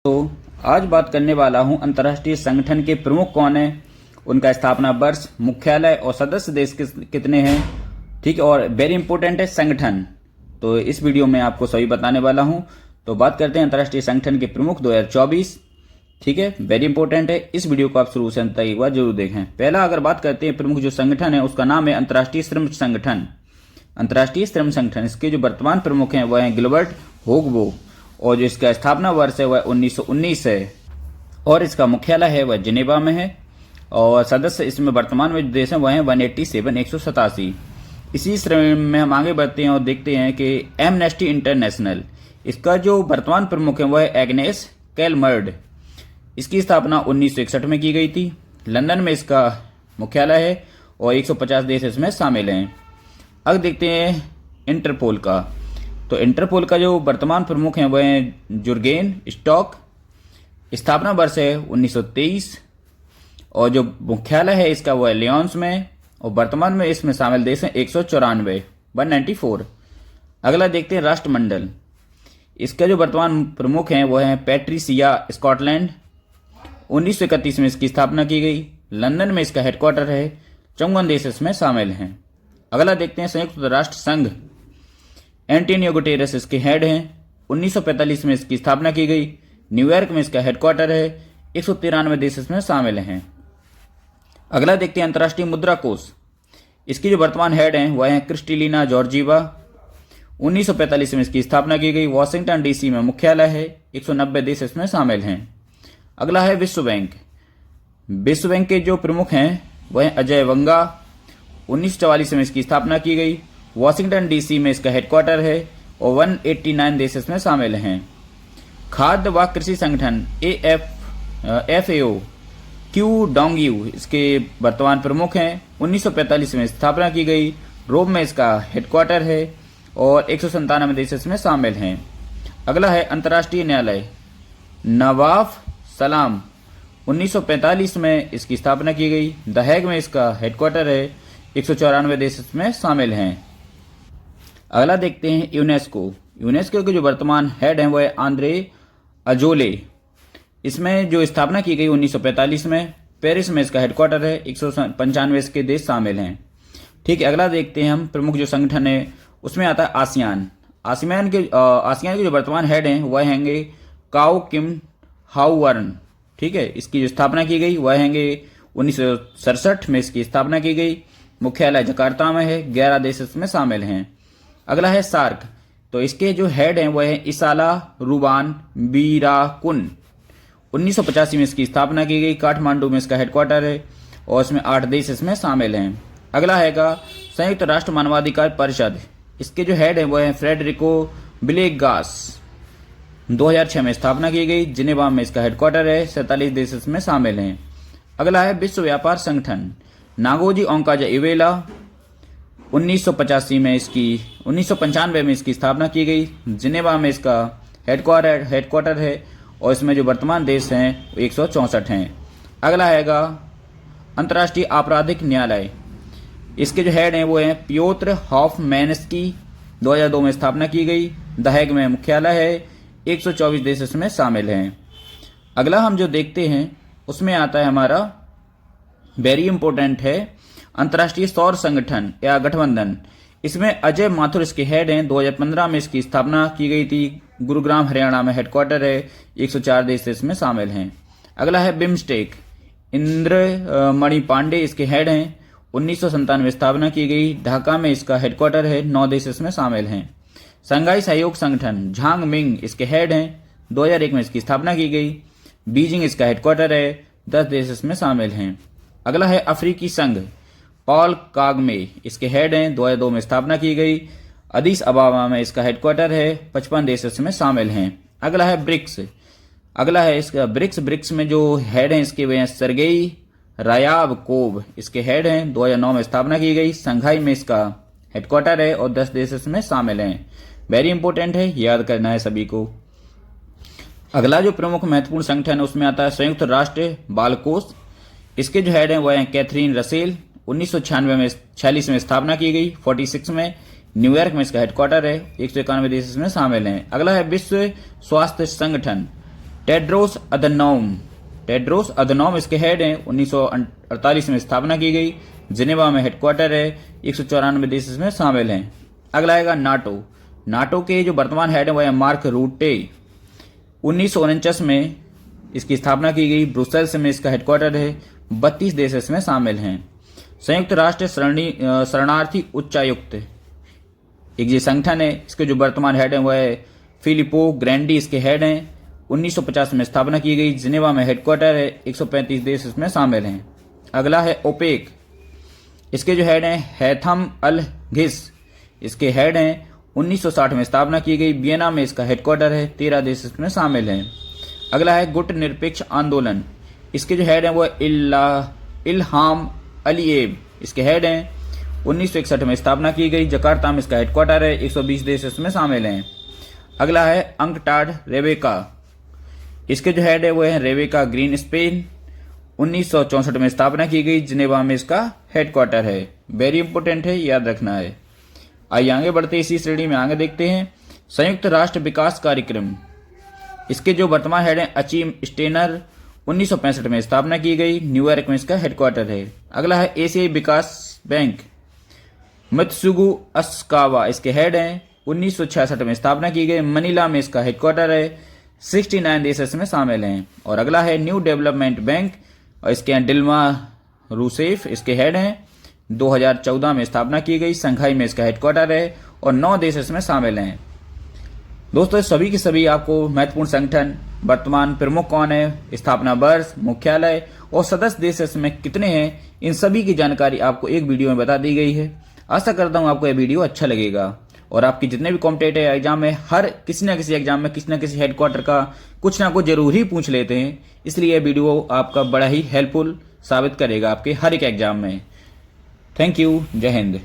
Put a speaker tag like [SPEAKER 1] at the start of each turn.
[SPEAKER 1] तो आज बात करने वाला हूं अंतर्राष्ट्रीय संगठन के प्रमुख कौन है, उनका स्थापना वर्ष, मुख्यालय और सदस्य देश कितने हैं। ठीक है, और वेरी इंपॉर्टेंट है संगठन, तो इस वीडियो में आपको सभी बताने वाला हूं। तो बात करते हैं अंतर्राष्ट्रीय संगठन के प्रमुख 2024। ठीक है, वेरी इंपॉर्टेंट है, इस वीडियो को आप शुरू से अंत तक एक बार जरूर देखें। पहला अगर बात करते हैं प्रमुख जो संगठन है उसका नाम है अंतर्राष्ट्रीय श्रम संगठन। अंतर्राष्ट्रीय श्रम संगठन, इसके जो वर्तमान प्रमुख हैं वह हैं गिलबर्ट होगबो, और जो इसका स्थापना वर्ष है वह 1919 है, और इसका मुख्यालय है वह जिनेवा में है, और सदस्य इसमें वर्तमान में जो देश हैं वह हैं 187 187। इसी श्रेणी में हम आगे बढ़ते हैं और देखते हैं कि एमनेस्टी इंटरनेशनल, इसका जो वर्तमान प्रमुख है वह है एग्नेस कैलमर्ड। इसकी स्थापना 1961 में की गई थी, लंदन में इसका मुख्यालय है और 150 देश इसमें शामिल हैं। अब देखते हैं इंटरपोल का, तो इंटरपोल का जो वर्तमान प्रमुख हैं वह हैं जुर्गेन स्टॉक। स्थापना वर्ष है 1923, और जो मुख्यालय है इसका वह है लियोन्स में, और वर्तमान में इसमें शामिल देश हैं 194 194। अगला देखते हैं राष्ट्रमंडल, इसका जो वर्तमान प्रमुख हैं वह हैं पैट्रिसिया स्कॉटलैंड। 1931 में इसकी स्थापना की गई, लंदन में इसका हेडक्वार्टर है, 54 देश इसमें शामिल हैं। अगला देखते हैं संयुक्त राष्ट्र संघ, एंटोनियो गुटेरेस इसके हेड हैं। 1945 में इसकी स्थापना की गई, न्यूयॉर्क में इसका हेडक्वार्टर है, 193 देश इसमें शामिल हैं। अगला देखते हैं अंतर्राष्ट्रीय मुद्रा कोष, इसकी जो वर्तमान हेड हैं वह हैं क्रिस्टलिना जॉर्जीवा। 1945 में इसकी स्थापना की गई, वॉशिंगटन डीसी में मुख्यालय है, 190 देश इसमें शामिल हैं। अगला है विश्व बैंक, विश्व बैंक के जो प्रमुख हैं वह हैं अजय वंगा। 1944 में इसकी स्थापना की गई, वॉशिंगटन डीसी में इसका हेडक्वार्टर है और 189 देश इसमें शामिल हैं। खाद्य व कृषि संगठन FAO क्यू डोंगयू इसके वर्तमान प्रमुख हैं। 1945 में स्थापना की गई, रोम में इसका हेडक्वार्टर है और 197 देश इसमें शामिल हैं। अगला है अंतर्राष्ट्रीय न्यायालय, नवाफ सलाम। 1945 में इसकी स्थापना की गई, द हेग में इसका हेडक्वार्टर है, 194 देश इसमें शामिल हैं। अगला देखते हैं यूनेस्को, यूनेस्को के जो वर्तमान हेड हैं वह है आंद्रे अजोले। इसमें जो स्थापना की गई 1945 में, पेरिस में इसका हेडक्वार्टर है, 195 इसके देश शामिल हैं। ठीक है, अगला देखते हैं हम प्रमुख जो संगठन है उसमें आता है आसियान। आसियान के जो वर्तमान हेड हैं वह हैंगे काओ किम हाउवर्न। ठीक है, इसकी जो स्थापना की गई वह हैंगे 1967 में इसकी स्थापना की गई, मुख्यालय जकार्ता में है, 11 देश इसमें शामिल हैं। अगला है सार्क, तो इसके जो हेड हैं वह है इसाला रूबान बीराकुन। 1985 में इसकी स्थापना की गई, काठमांडू में इसका हेडक्वार्टर है और इसमें 8 देश इसमें शामिल हैं। अगला हैगा संयुक्त राष्ट्र मानवाधिकार परिषद, इसके जो हेड हैं वह हैं फ्रेडरिको विलेगास। 2006 में स्थापना की गई, जिनेवा में इसका हेडक्वार्टर है, 47 देश इसमें शामिल हैं। अगला है विश्व व्यापार संगठन, नागोजी ओंकाजा इवेला। 1995 में इसकी स्थापना की गई, जिनेवा में इसका हेडक्वार्टर है और इसमें जो वर्तमान देश हैं वो 164 हैं। अगला हैगा अंतर्राष्ट्रीय आपराधिक न्यायालय, इसके जो हेड हैं वो हैं पियोत्र हॉफमैनस्की। 2002 में स्थापना की गई, द हेग में मुख्यालय है, 124 देश इसमें शामिल हैं। अगला हम जो देखते हैं उसमें आता है हमारा वेरी इंपॉर्टेंट है अंतर्राष्ट्रीय सौर संगठन या गठबंधन। इसमें अजय माथुर इसके हेड हैं, 2015 में इसकी स्थापना की गई थी, गुरुग्राम हरियाणा में हेडक्वार्टर है, 104 देश इसमें शामिल हैं। अगला है बिम्स्टेक, इंद्र मणि पांडे इसके हेड हैं, 1997 में स्थापना की गई, ढाका में इसका हेडक्वार्टर है, 9 देश इसमें शामिल हैं। शंघाई सहयोग संगठन, झांग मिंग इसके हेड हैं, 2001 में इसकी स्थापना की गई, बीजिंग इसका हेडक्वार्टर है, 10 देश इसमें शामिल हैं। अगला है अफ्रीकी संघ, पॉल कागमे इसके हेड हैं, 2002 में स्थापना की गई, अदीस अबाबा में इसका हेडक्वार्टर है, 55 देश इसमें शामिल हैं। अगला है ब्रिक्स, इसका ब्रिक्स में जो हेड हैं इसके वे हैं सरगेई रायाबकोव इसके हेड हैं, 2009 में स्थापना की गई, संघाई में इसका हेडक्वार्टर है और 10 देश इसमें शामिल हैं। वेरी इंपॉर्टेंट है, याद करना है सभी को। अगला जो प्रमुख महत्वपूर्ण संगठन है उसमें आता है संयुक्त राष्ट्र बाल कोष, इसके जो हेड हैं वह हैं कैथरीन रसेल। 1946 में स्थापना की गई, 46 में न्यूयॉर्क में इसका हेडक्वार्टर है, 191 देश इसमें शामिल हैं। अगला है विश्व स्वास्थ्य संगठन, टेड्रोस अधनॉम इसके हेड हैं। 1948 में स्थापना की गई। जिनेवा में हेडक्वार्टर है। 194 देश इसमें शामिल हैं। अगला आएगा नाटो के जो वर्तमान हेड है वह है मार्क रूटे। 1949 में इसकी स्थापना की गई। ब्रुसेल्स में इसका हेडक्वार्टर है। 32 देश इसमें शामिल हैं। संयुक्त राष्ट्र शरणार्थी उच्चायुक्त एक ये संगठन है। इसके जो वर्तमान हेड है वह है फिलिपो ग्रैंडी इसके हेड हैं। 1950 में स्थापना की गई। जिनेवा में हेडक्वार्टर है। 135 देश इसमें शामिल हैं। अगला है ओपेक। इसके जो हेड हैं हैथम अल घिस इसके हेड हैं। 1960 में स्थापना की गई। वियना में इसका हेडक्वार्टर है। 13 देश इसमें शामिल हैं। अगला है गुट निरपेक्ष आंदोलन। इसके जो हेड हैं वो इल्हाम अलीएव इसके हेड हैं। 1961 में स्थापना की गई। जकार्ता में इसका हेडक्वार्टर है। 120 देश इसमें शामिल हैं। अगला है अंकटाड रेबेका। इसके जो हेड है वो है रेबेका ग्रीन स्पेन। 1964 में स्थापना की गई। जिनेवा में इसका हेडक्वार्टर है। वेरी इंपोर्टेंट है, याद रखना है। आइए आगे बढ़ते इसी श्रेणी में आगे देखते हैं संयुक्त राष्ट्र विकास कार्यक्रम। इसके जो वर्तमान हेड हैं अचीम स्टेनर। 1965 में स्थापना की गई। न्यूयॉर्क में इसका हेडक्वार्टर है। अगला है एशियाई विकास बैंक। मित्सुगु अस्कावा इसके हेड हैं। 1966 में स्थापना की गई। मनीला में इसका हेडक्वार्टर है। 69 देश इसमें शामिल हैं। और अगला है न्यू डेवलपमेंट बैंक और इसके हैं डिल्मा रूसेफ इसके हेड हैं। 2014 में स्थापना की गई। संघाई में इसका हेडक्वार्टर है और 9 देश इसमें शामिल हैं। दोस्तों सभी के सभी आपको महत्वपूर्ण संगठन, वर्तमान प्रमुख कौन है, स्थापना वर्ष, मुख्यालय और सदस्य देश इसमें कितने हैं, इन सभी की जानकारी आपको एक वीडियो में बता दी गई है। आशा करता हूं आपको यह वीडियो अच्छा लगेगा और आपके जितने भी कॉम्पिटेटिव एग्जाम में हर किसी न किसी एग्जाम में किसी न किसी हेडक्वार्टर का कुछ ना कुछ जरूर ही पूछ लेते हैं। इसलिए यह वीडियो आपका बड़ा ही हेल्पफुल साबित करेगा आपके हर एक एग्जाम में। Thank you. जय हिंद।